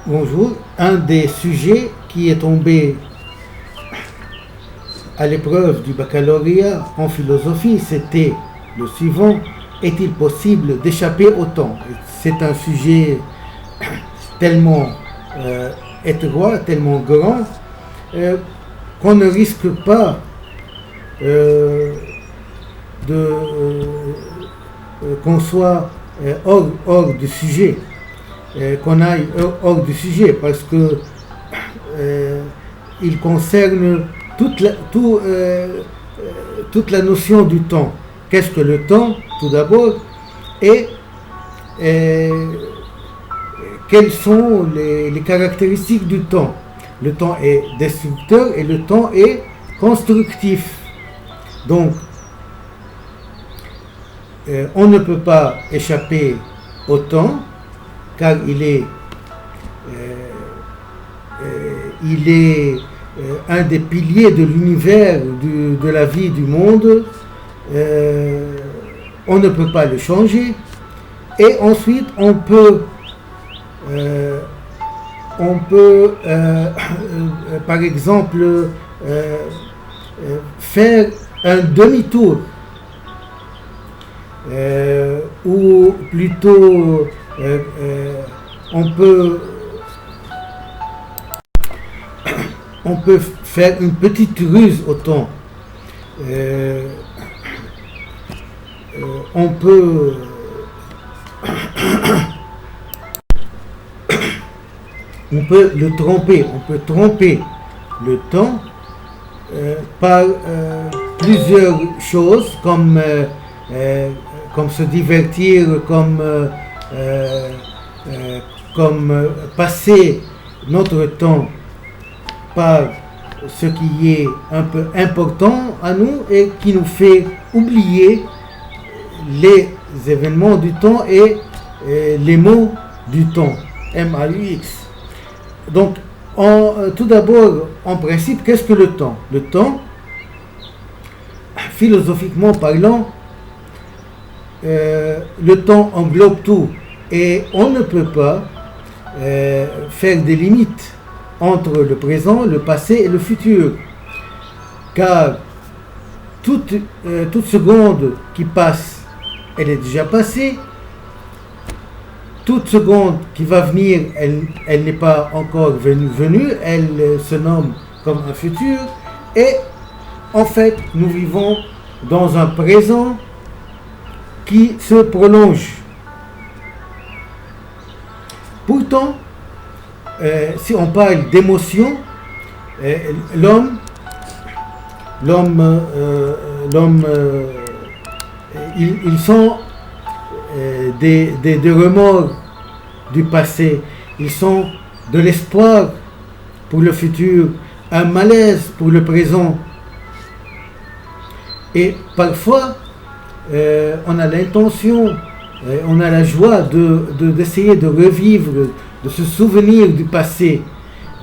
Bonjour. Un des sujets qui est tombé à l'épreuve du baccalauréat en philosophie, c'était le suivant: est-il possible d'échapper au temps? C'est un sujet tellement étroit, tellement grand, qu'on ne risque pas qu'on soit hors du sujet, qu'on aille hors du sujet, parce que il concerne toute la notion du temps. Qu'est-ce que le temps, tout d'abord, et quelles sont les caractéristiques du temps? Le temps est destructeur et le temps est constructif. Donc, on ne peut pas échapper au temps, car il est un des piliers de l'univers, de la vie du monde. On ne peut pas le changer. Et ensuite, on peut par exemple, faire un demi-tour, ou plutôt on peut faire une petite ruse au temps. On peut le tromper, on peut tromper le temps par plusieurs choses, comme se divertir, comme passer notre temps par ce qui est un peu important à nous et qui nous fait oublier les événements du temps et les mots du temps, M-A-U-X. Donc, tout d'abord, en principe, qu'est-ce que le temps? Le temps, philosophiquement parlant, le temps englobe tout, et on ne peut pas faire des limites entre le présent, le passé et le futur, car toute seconde qui passe, elle est déjà passée. Toute seconde qui va venir, elle n'est pas encore venue, elle se nomme comme un futur. Et en fait, nous vivons dans un présent qui se prolonge. Pourtant, si on parle d'émotion, l'homme, ils sont des remords du passé, ils sont de l'espoir pour le futur, un malaise pour le présent. Et parfois, on a l'intention, on a la joie d'essayer de revivre, de se souvenir du passé,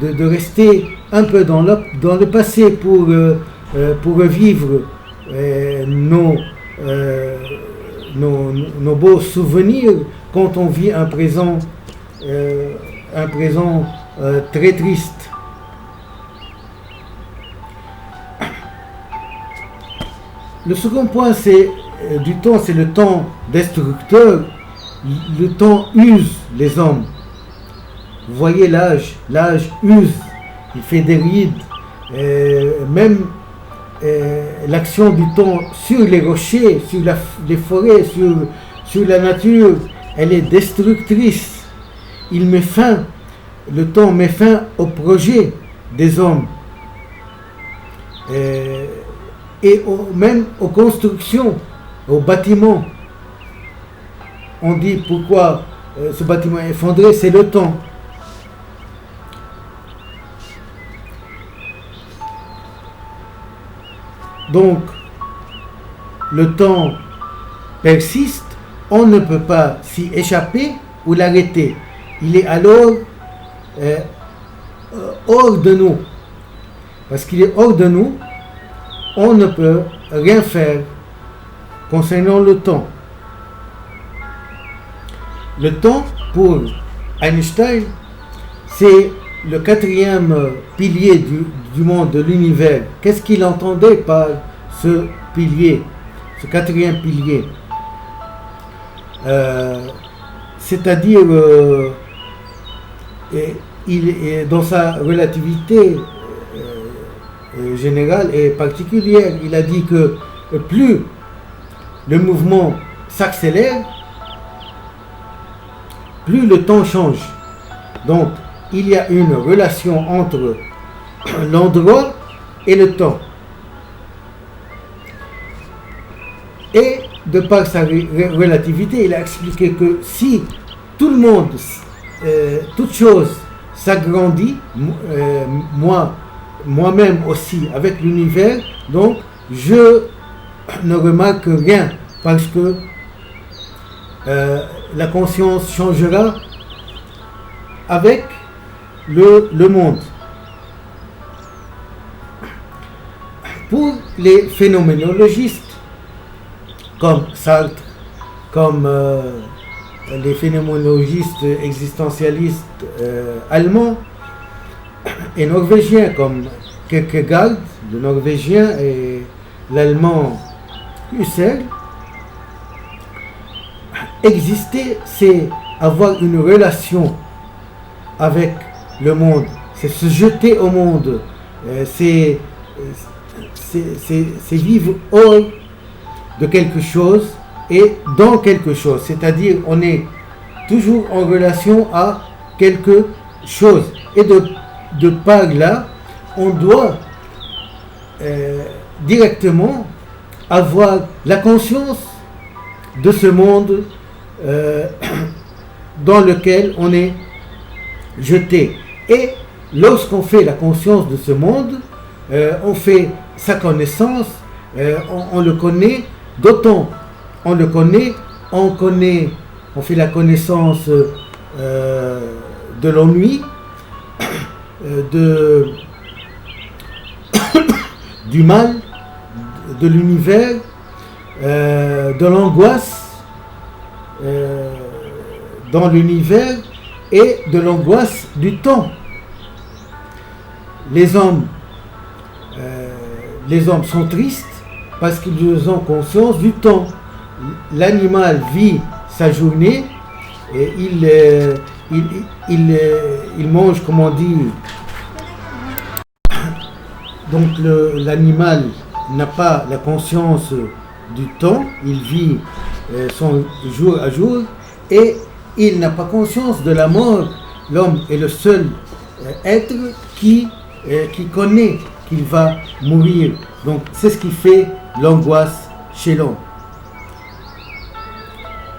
de rester un peu dans le passé pour revivre nos beaux souvenirs quand on vit un présent très triste. Le second point du temps, c'est le temps destructeur. Le temps use les hommes. Vous voyez l'âge use, il fait des rides, même l'action du temps sur les rochers, sur les forêts, sur la nature, elle est destructrice. Le temps met fin au projet des hommes, et même aux constructions, aux bâtiments. On dit pourquoi ce bâtiment est effondré, c'est le temps. Donc, le temps persiste, on ne peut pas s'y échapper ou l'arrêter. Il est alors hors de nous. Parce qu'il est hors de nous, on ne peut rien faire concernant le temps. Le temps, pour Einstein, c'est le quatrième pilier du monde, de l'univers. Qu'est-ce qu'il entendait par ce pilier, ce quatrième pilier? C'est-à-dire, dans sa relativité générale et particulière, il a dit que plus le mouvement s'accélère, plus le temps change. Donc, il y a une relation entre l'endroit et le temps. Et de par sa relativité, il a expliqué que si tout le monde, toute chose s'agrandit, moi-même aussi, avec l'univers, donc je ne remarque rien parce que la conscience changera avec le monde. Pour les phénoménologistes, comme Sartre, comme les phénoménologistes existentialistes allemands et norvégiens, comme Kierkegaard, le norvégien, et l'allemand Husserl, exister, c'est avoir une relation avec le monde, c'est se jeter au monde, c'est vivre hors de quelque chose et dans quelque chose, c'est-à-dire on est toujours en relation à quelque chose, et de par là on doit directement avoir la conscience de ce monde dans lequel on est jeté. Et lorsqu'on fait la conscience de ce monde, on fait sa connaissance, on le connaît, d'autant on le connaît, on fait la connaissance de l'ennui, du mal, de l'univers, de l'angoisse dans l'univers et de l'angoisse du temps. Les hommes sont tristes parce qu'ils ont conscience du temps. L'animal vit sa journée et il mange, comme on dit. Donc l'animal n'a pas la conscience du temps, il vit son jour à jour et il n'a pas conscience de la mort. L'homme est le seul être qui connaît qu'il va mourir. Donc c'est ce qui fait l'angoisse chez l'homme.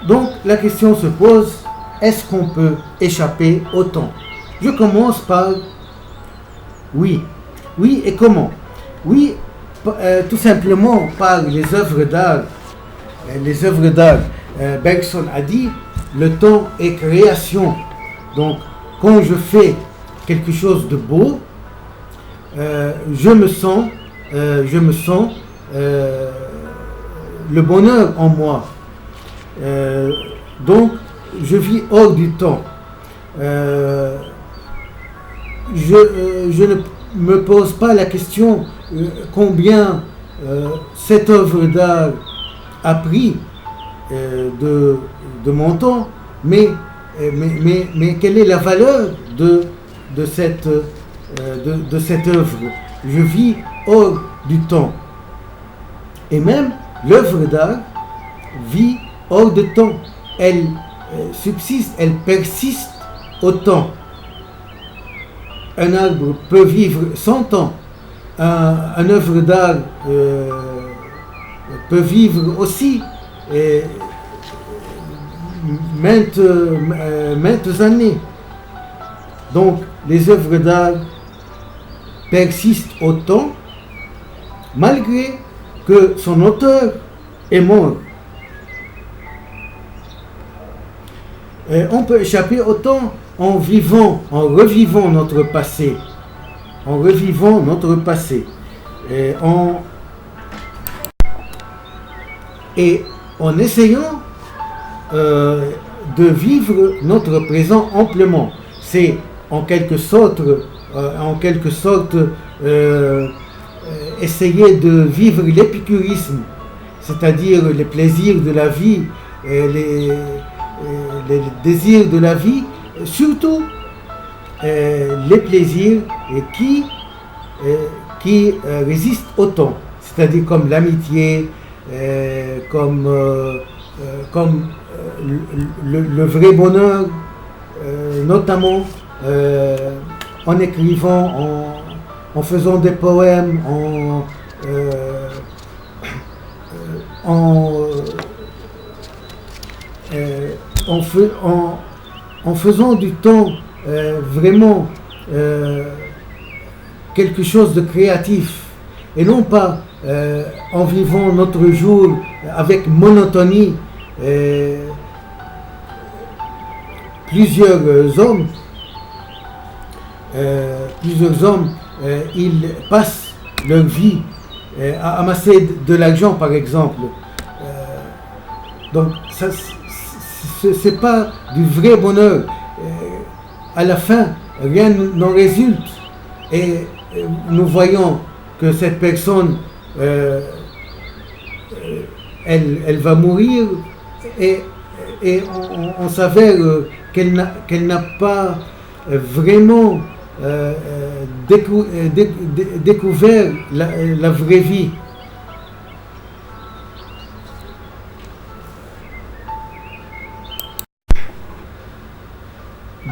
Donc la question se pose, est-ce qu'on peut échapper au temps? Je commence par oui. Oui, et comment? Oui, tout simplement par les œuvres d'art. Les œuvres d'art, Bergson a dit, le temps est création. Donc, quand je fais quelque chose de beau, je me sens le bonheur en moi. Donc, je vis hors du temps. Je ne me pose pas la question combien cette œuvre d'art a pris de mon temps, mais quelle est la valeur de cette œuvre? Je vis hors du temps. Et même l'œuvre d'art vit hors de temps. Elle subsiste, elle persiste au temps. Un arbre peut vivre 100 ans. Un œuvre d'art peut vivre aussi maintes années. Donc, les œuvres d'art persistent au temps, malgré que son auteur est mort. On peut échapper au temps en revivant notre passé, et en essayant de vivre notre présent amplement. C'est en quelque sorte essayer de vivre l'épicurisme, c'est-à-dire les plaisirs de la vie, les désirs de la vie, surtout les plaisirs qui résistent au temps, c'est-à-dire comme l'amitié, comme le vrai bonheur, notamment en écrivant, en faisant des poèmes, en faisant du temps vraiment quelque chose de créatif, et non pas en vivant notre jour avec monotonie. Plusieurs hommes, ils passent leur vie à amasser de l'argent, par exemple. Donc, ça, c'est pas du vrai bonheur. À la fin, rien n'en résulte. Et nous voyons que cette personne, elle va mourir, et on s'avère qu'elle n'a pas vraiment découvert la vraie vie.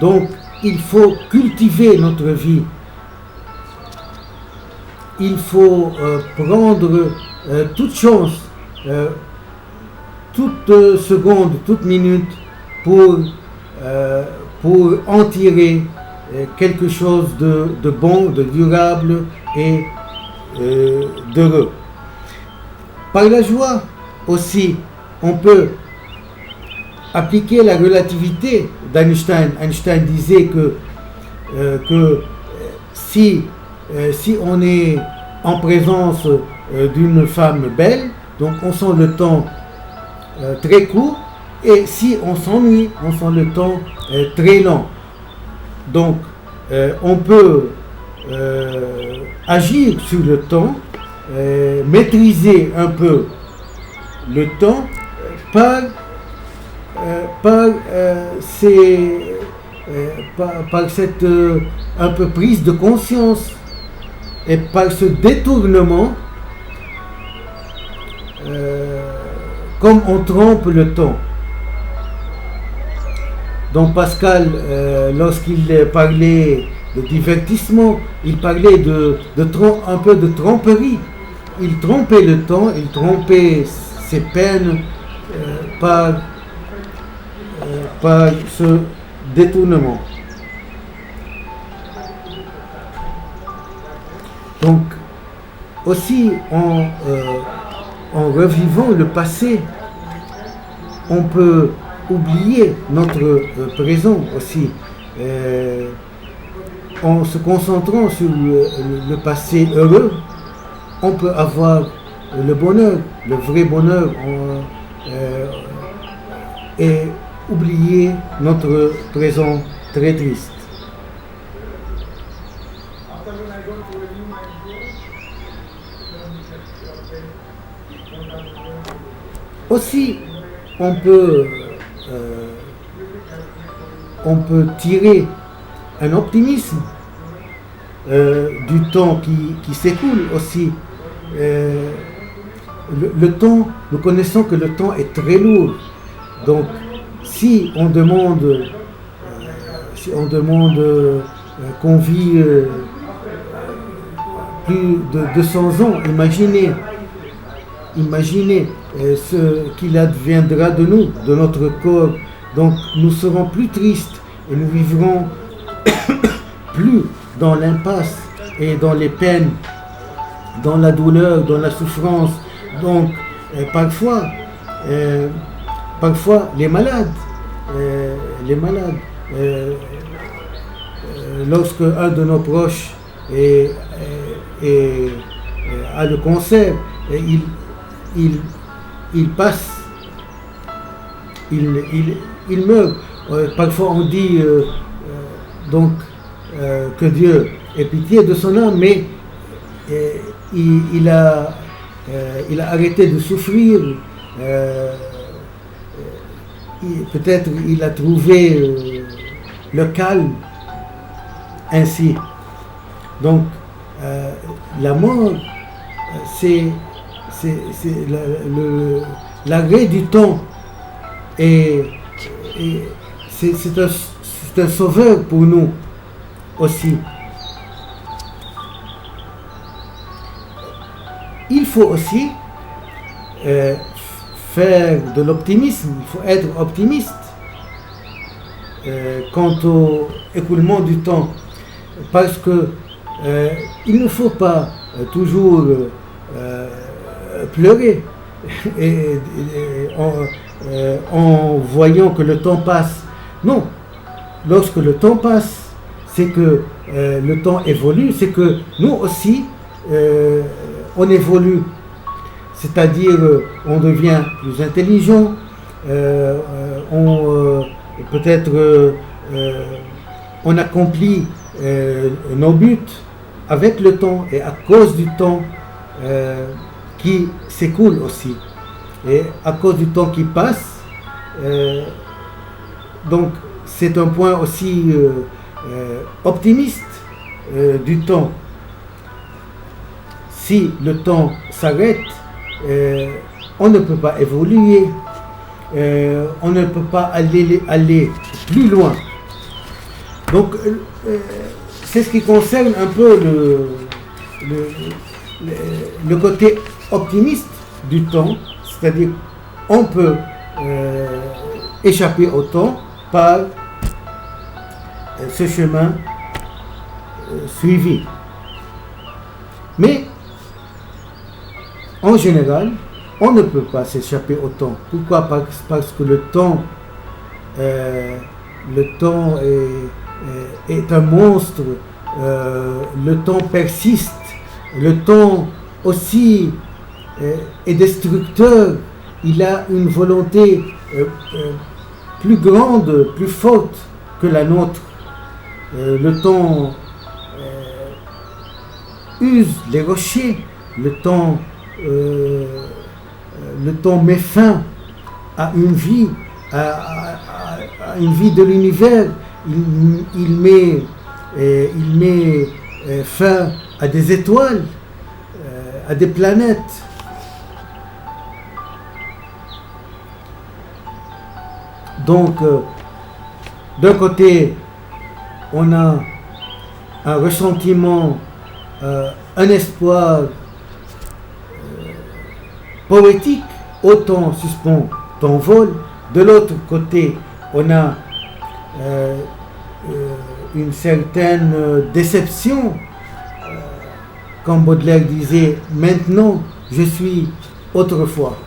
Donc, il faut cultiver notre vie. Il faut prendre toute chance, toute seconde, toute minute pour en tirer quelque chose de bon, de durable et d'heureux. Par la joie aussi, on peut appliquer la relativité d'Einstein. Einstein disait que si on est en présence d'une femme belle, donc on sent le temps très court, et si on s'ennuie, on sent le temps très long. Donc on peut agir sur le temps, maîtriser un peu le temps par cette un peu prise de conscience, et par ce détournement, comme on trompe le temps. Donc Pascal, lorsqu'il parlait de divertissement, il parlait un peu de tromperie. Il trompait le temps, il trompait ses peines par ce détournement. Donc, aussi en revivant le passé, on peut oublier notre présent aussi. En se concentrant sur le passé heureux, on peut avoir le bonheur, le vrai bonheur, et oublier notre présent très triste. Aussi, on peut tirer un optimisme du temps qui s'écoule aussi. Le temps, nous connaissons que le temps est très lourd. Donc, si on demande qu'on vit plus de 200 ans, imaginez ce qu'il adviendra de nous, de notre corps. Donc nous serons plus tristes et nous vivrons plus dans l'impasse et dans les peines, dans la douleur, dans la souffrance. Donc parfois les malades, lorsque un de nos proches a le cancer, il passe, il meurt. Parfois on dit donc que Dieu ait pitié de son âme, mais il a arrêté de souffrir. Peut-être il a trouvé le calme ainsi. Donc, la mort, c'est l'arrêt du temps, et c'est un sauveur pour nous aussi. Il faut aussi faire de l'optimisme, il faut être optimiste quant au écoulement du temps, parce que il ne faut pas toujours pleurer en voyant que le temps passe. Non, lorsque le temps passe, c'est que le temps évolue, c'est que nous aussi on évolue, c'est-à-dire on devient plus intelligent, peut-être on accomplit nos buts avec le temps et à cause du temps qui s'écoule aussi, et à cause du temps qui passe. Donc c'est un point aussi optimiste du temps. Si le temps s'arrête, on ne peut pas évoluer, on ne peut pas aller plus loin. Donc c'est ce qui concerne un peu le côté optimiste du temps, c'est-à-dire on peut échapper au temps par ce chemin suivi. Mais en général, on ne peut pas s'échapper au temps. Pourquoi? Parce que le temps est un monstre, le temps persiste, le temps aussi est destructeur, il a une volonté plus grande, plus forte que la nôtre. Le temps use les rochers, le temps met fin à une vie, à une vie de l'univers. Il met fin à des étoiles, à des planètes. Donc, d'un côté, on a un ressentiment, un espoir poétique, autant suspend ton vol. De l'autre côté, on a une certaine déception, comme Baudelaire disait, maintenant je suis autrefois.